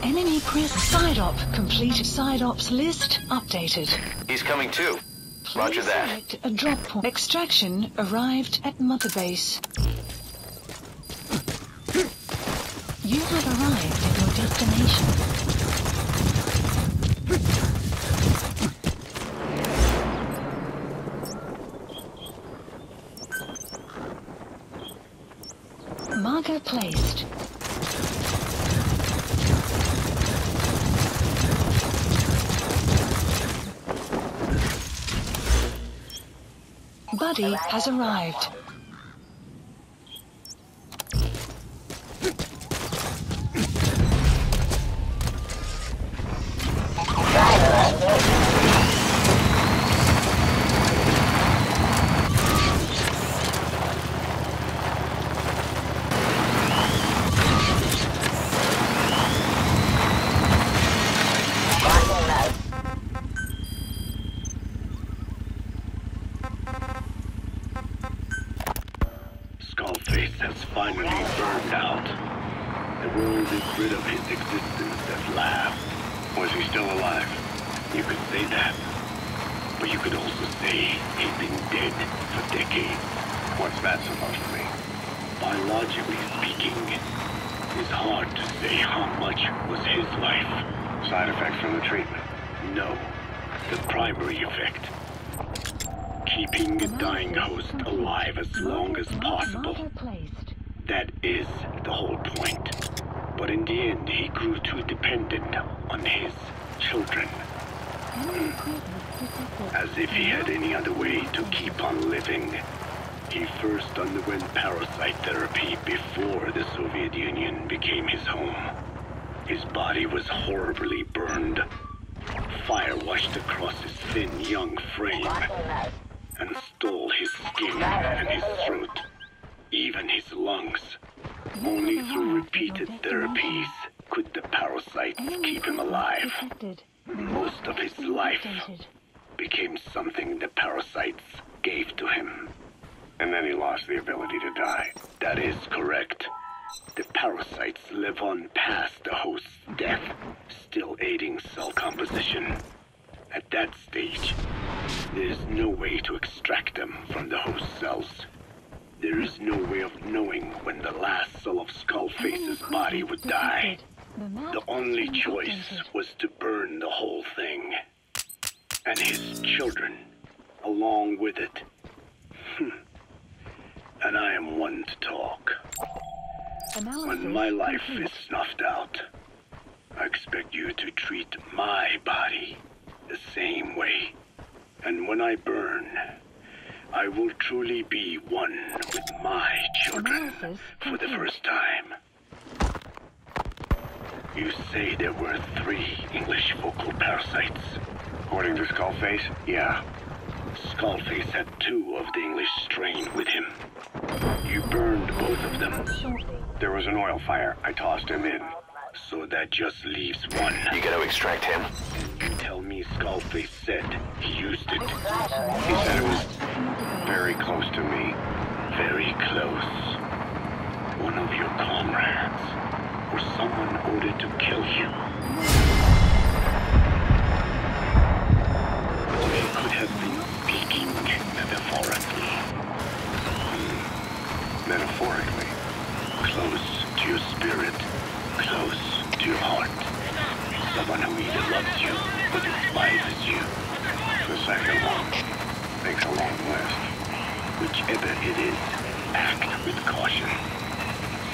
Enemy side op completed. Side ops list updated. He's coming too. Roger Please that. select a drop point. Extraction arrived at Mother Base. You have arrived at your destination. Marker placed. Buddy has arrived. Skullface has finally burned out. The world is rid of his existence at last. Was he still alive? You could say that. But you could also say he'd been dead for decades. What's that supposed to mean? Biologically speaking, it's hard to say how much was his life. Side effects from the treatment? No. The primary effect. Keeping a dying host alive as long as possible. That is the whole point. But in the end, he grew too dependent on his children. As if he had any other way to keep on living. He first underwent parasite therapy before the Soviet Union became his home. His body was horribly burned. Fire washed across his thin, young frame and stole his skin and his throat, even his lungs. Only through repeated therapies could the parasites keep him alive. Most of his life became something the parasites gave to him. And then he lost the ability to die. That is correct. The parasites live on past the host's death, still aiding cell composition. At that stage, there is no way to extract them from the host cells. There is no way of knowing when the last cell of Skullface's body would die. The only choice was to burn the whole thing. And his children, along with it. And I am one to talk. When my life is snuffed out, I expect you to treat my body the same way. And when I burn, I will truly be one with my children for the first time. You say there were 3 English vocal parasites. According to Skullface? Yeah. Skullface had 2 of the English strain with him. You burned both of them. There was an oil fire. I tossed him in. So that just leaves 1. You gotta extract him. You tell me Skullface said he used it. He said it was very close to me. Very close. One of your comrades. Or someone ordered to kill you. Or he could have been speaking metaphorically. Metaphorically. Close to your spirit. Close to your heart. Someone who either loves you or despises you. The second one makes a long list. Whichever it is, act with caution.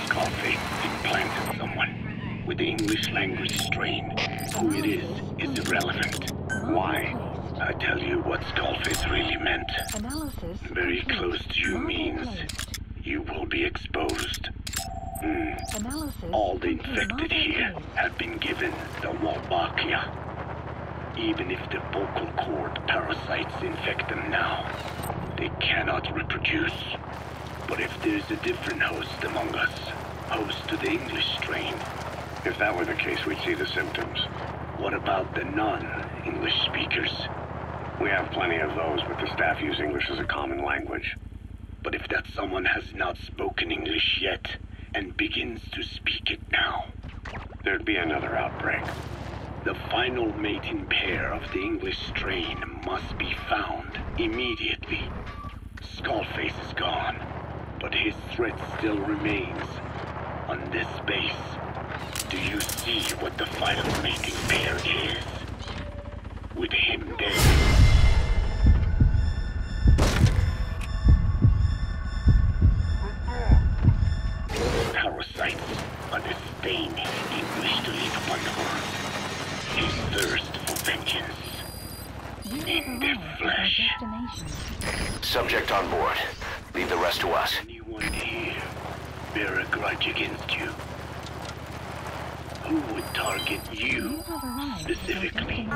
Skullface implanted someone with the English language strain. Who it is irrelevant. Why? I tell you what Skullface really meant. Very close to you means you will be exposed. All the infected here have been given the Wolbachia. Even if the vocal cord parasites infect them now, they cannot reproduce. But if there's a different host among us, host to the English strain, if that were the case, we'd see the symptoms. What about the non-English speakers? We have plenty of those, but the staff use English as a common language. But if that someone has not spoken English yet, and begins to speak it now, there'd be another outbreak. The final mating pair of the English strain must be found immediately. Skullface is gone, but his threat still remains. On this base, do you see what the final mating pair is? With him dead. Parasites are the stain his English to live upon the earth. His thirst for vengeance. In their flesh. Subject on board. Leave the rest to us. Anyone here bear a grudge against you? Who would target you specifically?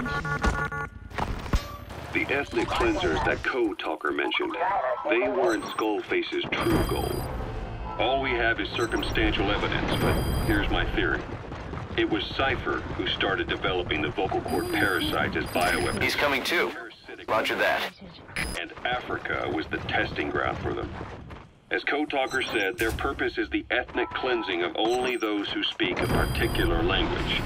The ethnic cleansers that Code Talker mentioned, they weren't Skullface's true goal. All we have is circumstantial evidence, but here's my theory. It was Cypher who started developing the vocal cord parasites as bioweapons. He's coming too. Roger that. And Africa was the testing ground for them. As Code Talker said, their purpose is the ethnic cleansing of only those who speak a particular language.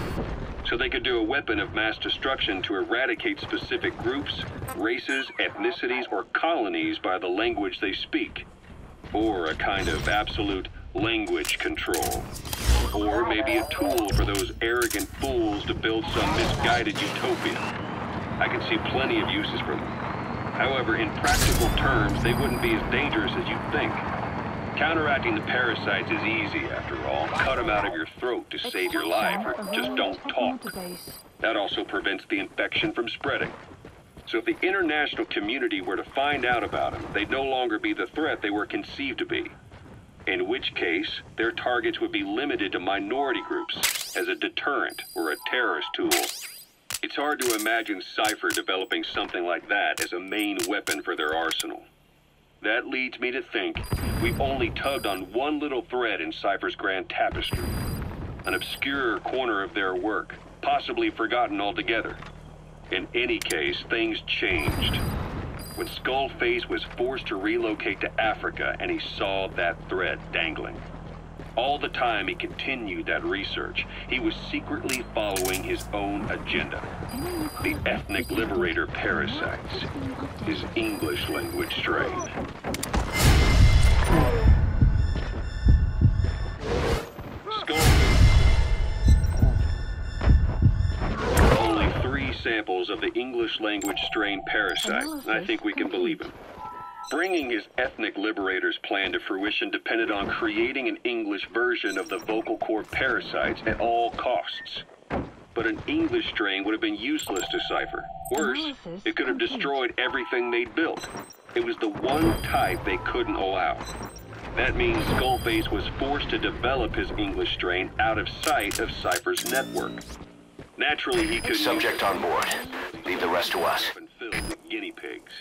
So they could do a weapon of mass destruction to eradicate specific groups, races, ethnicities, or colonies by the language they speak. Or a kind of absolute language control. Or maybe a tool for those arrogant fools to build some misguided utopia. I can see plenty of uses for them. However, in practical terms, they wouldn't be as dangerous as you'd think. Counteracting the parasites is easy, after all. Cut them out of your throat to save your life, or just don't talk. That also prevents the infection from spreading. So if the international community were to find out about them, they'd no longer be the threat they were conceived to be. In which case, their targets would be limited to minority groups as a deterrent or a terrorist tool. It's hard to imagine Cypher developing something like that as a main weapon for their arsenal. That leads me to think we've only tugged on one little thread in Cypher's grand tapestry. An obscure corner of their work, possibly forgotten altogether. In any case, things changed. When Skullface was forced to relocate to Africa and he saw that thread dangling. All the time he continued that research, he was secretly following his own agenda. The ethnic liberator parasites, his English language strain. Only 3 samples of the English language strain parasite, and I think we can believe him. Bringing his ethnic liberator's plan to fruition depended on creating an English version of the vocal cord parasites at all costs. But an English strain would have been useless to Cypher. Worse, it could have destroyed everything they'd built. It was the one type they couldn't allow. That means Skullface was forced to develop his English strain out of sight of Cypher's network. Naturally, he could... Subject on board. Leave the rest to us. ...filled with guinea pigs.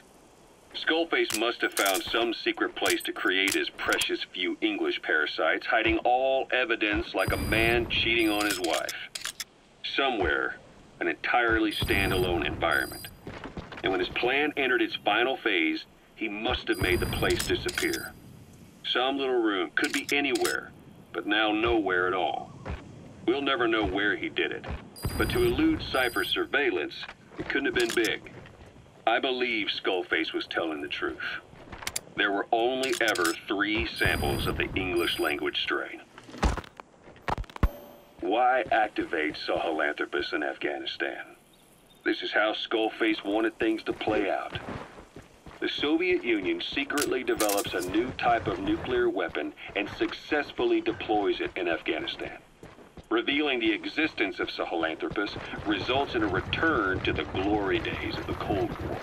Skullface must have found some secret place to create his precious few English parasites, hiding all evidence like a man cheating on his wife. Somewhere, an entirely standalone environment. And when his plan entered its final phase, he must have made the place disappear. Some little room, could be anywhere, but now nowhere at all. We'll never know where he did it, but to elude Cypher's surveillance, it couldn't have been big. I believe Skullface was telling the truth. There were only ever 3 samples of the English language strain. Why activate Sahelanthropus in Afghanistan? This is how Skullface wanted things to play out. The Soviet Union secretly develops a new type of nuclear weapon and successfully deploys it in Afghanistan. Revealing the existence of Sahelanthropus results in a return to the glory days of the Cold War.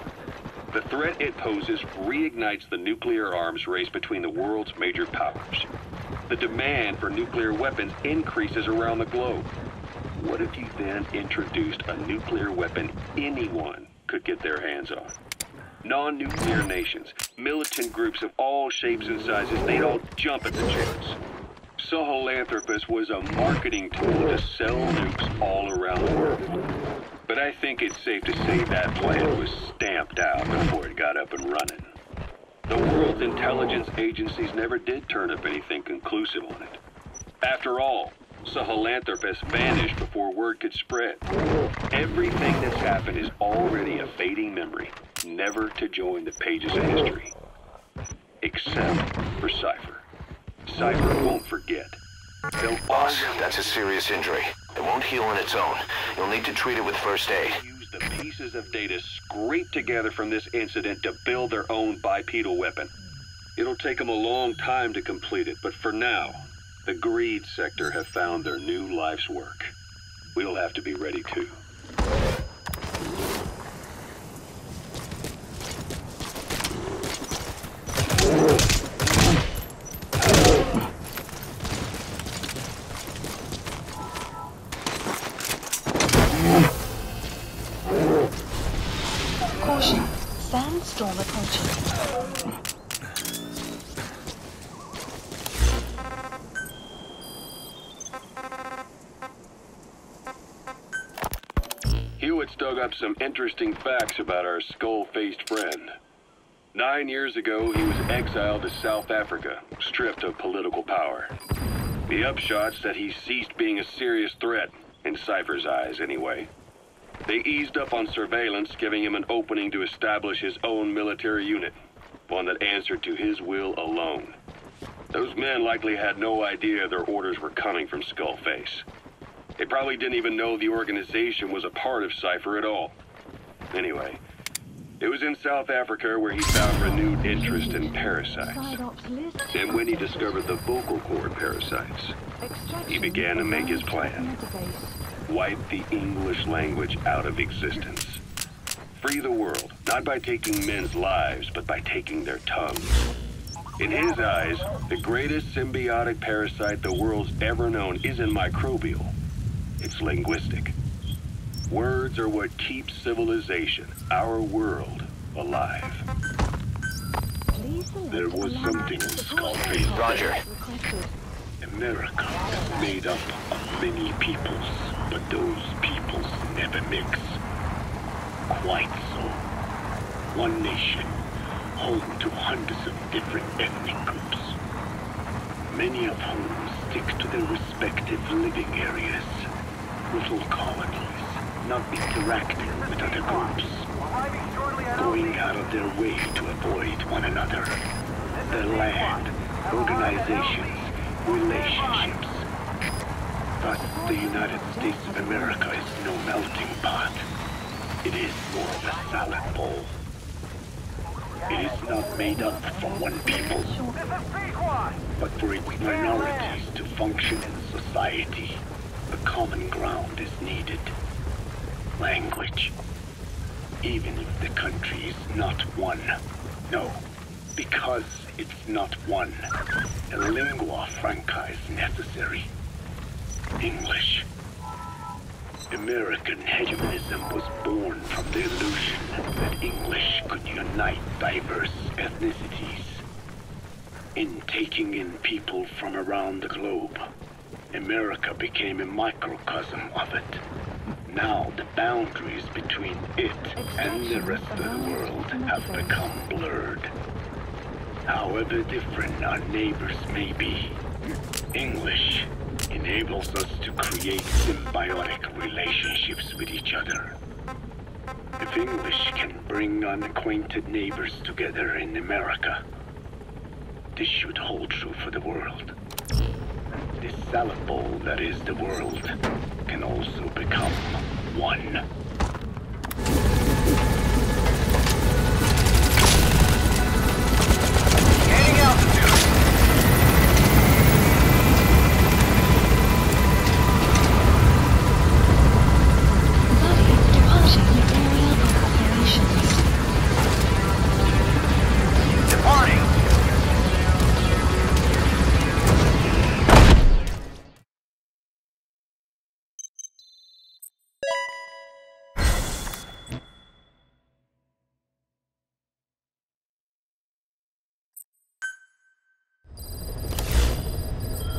The threat it poses reignites the nuclear arms race between the world's major powers. The demand for nuclear weapons increases around the globe. What if you then introduced a nuclear weapon anyone could get their hands on? Non-nuclear nations, militant groups of all shapes and sizes, they'd all jump at the chance. Sahelanthropus was a marketing tool to sell nukes all around the world. But I think it's safe to say that plan was stamped out before it got up and running. The world's intelligence agencies never did turn up anything conclusive on it. After all, Sahelanthropus vanished before word could spread. Everything that's happened is already a fading memory, never to join the pages of history. Except for Cypher. Cypher won't forget. Boss, that's a serious injury. It won't heal on its own. You'll need to treat it with first aid. Use the pieces of data scraped together from this incident to build their own bipedal weapon. It'll take them a long time to complete it, but for now, the Greed sector have found their new life's work. We'll have to be ready too. Caution. Sandstorm approaching. Hewitt's dug up some interesting facts about our skull-faced friend. 9 years ago, he was exiled to South Africa, stripped of political power. The upshot's that he ceased being a serious threat, in Cypher's eyes anyway. They eased up on surveillance, giving him an opening to establish his own military unit, one that answered to his will alone. Those men likely had no idea their orders were coming from Skullface. They probably didn't even know the organization was a part of Cypher at all. Anyway, it was in South Africa where he found renewed interest in parasites. And when he discovered the vocal cord parasites, he began to make his plan. Wipe the English language out of existence. Free the world, not by taking men's lives, but by taking their tongues. In his eyes, the greatest symbiotic parasite the world's ever known isn't microbial. It's linguistic. Words are what keeps civilization, our world, alive. There was something in Skullface. Roger. America is made up of many peoples, but those peoples never mix. Quite so. One nation, home to hundreds of different ethnic groups, many of whom stick to their respective living areas. Little colonies, not interacting with other groups, going out of their way to avoid one another. Their land, organizations, relationships. Thus, the United States of America is no melting pot. It is more of a salad bowl. It is not made up from one people, but for its minorities to function in society. The common ground is needed. Language. Even if the country is not one. No, because it's not one. A lingua franca is necessary. English. American hegemonism was born from the illusion that English could unite diverse ethnicities. In taking in people from around the globe, America became a microcosm of it. Now the boundaries between it and the rest of the world have become blurred. However different our neighbors may be, English enables us to create symbiotic relationships with each other. If English can bring unacquainted neighbors together in America, this should hold true for the world. This salad bowl that is the world can also become one. Gaining altitude. Buddy, departing the area of operations. Departing.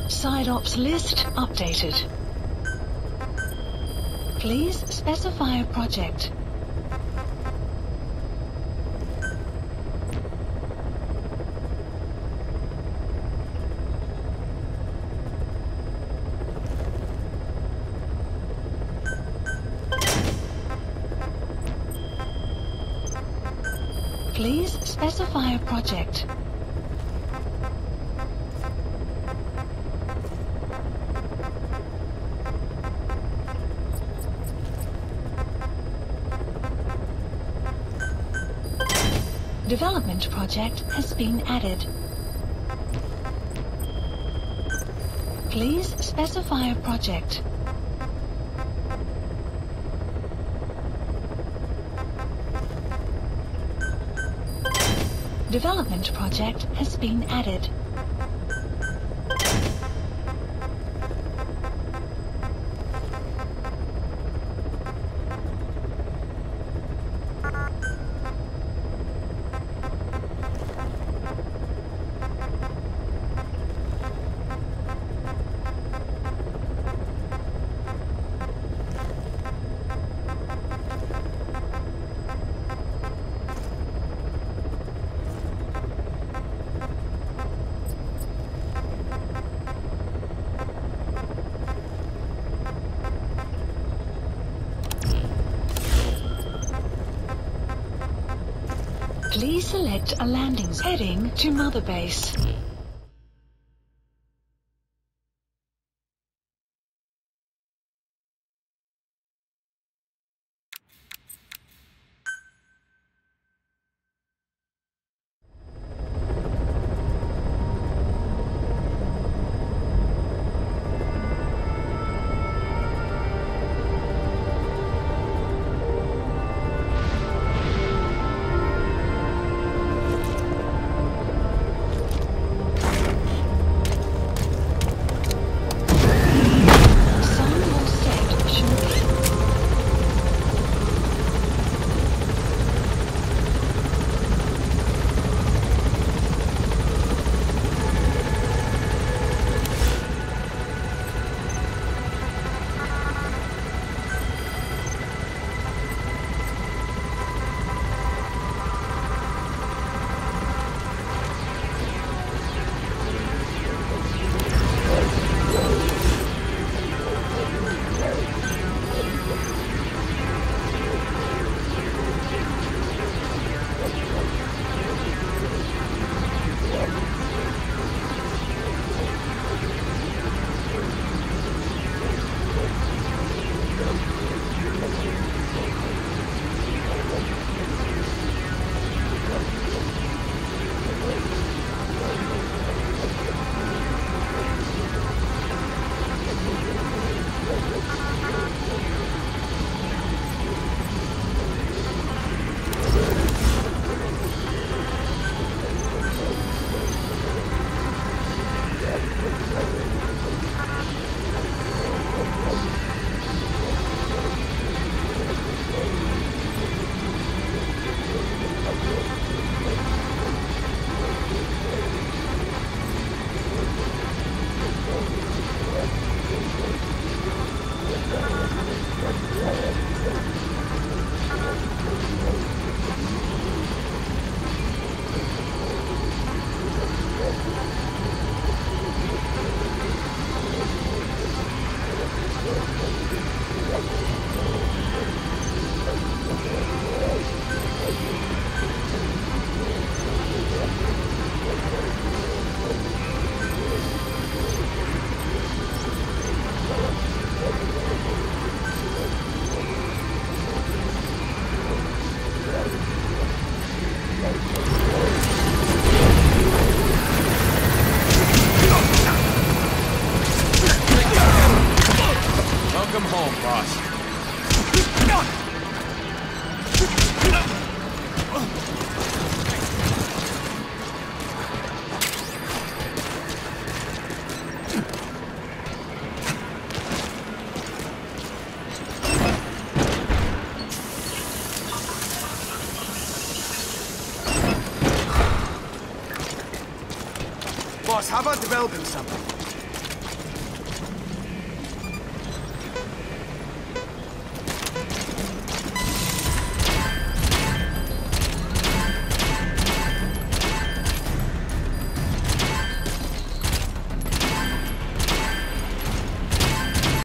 Side ops list updated. Please specify a project. Please specify a project. Development project has been added. Please specify a project. Development project has been added. Please select a landing heading to Mother Base. Boss, how about developing something?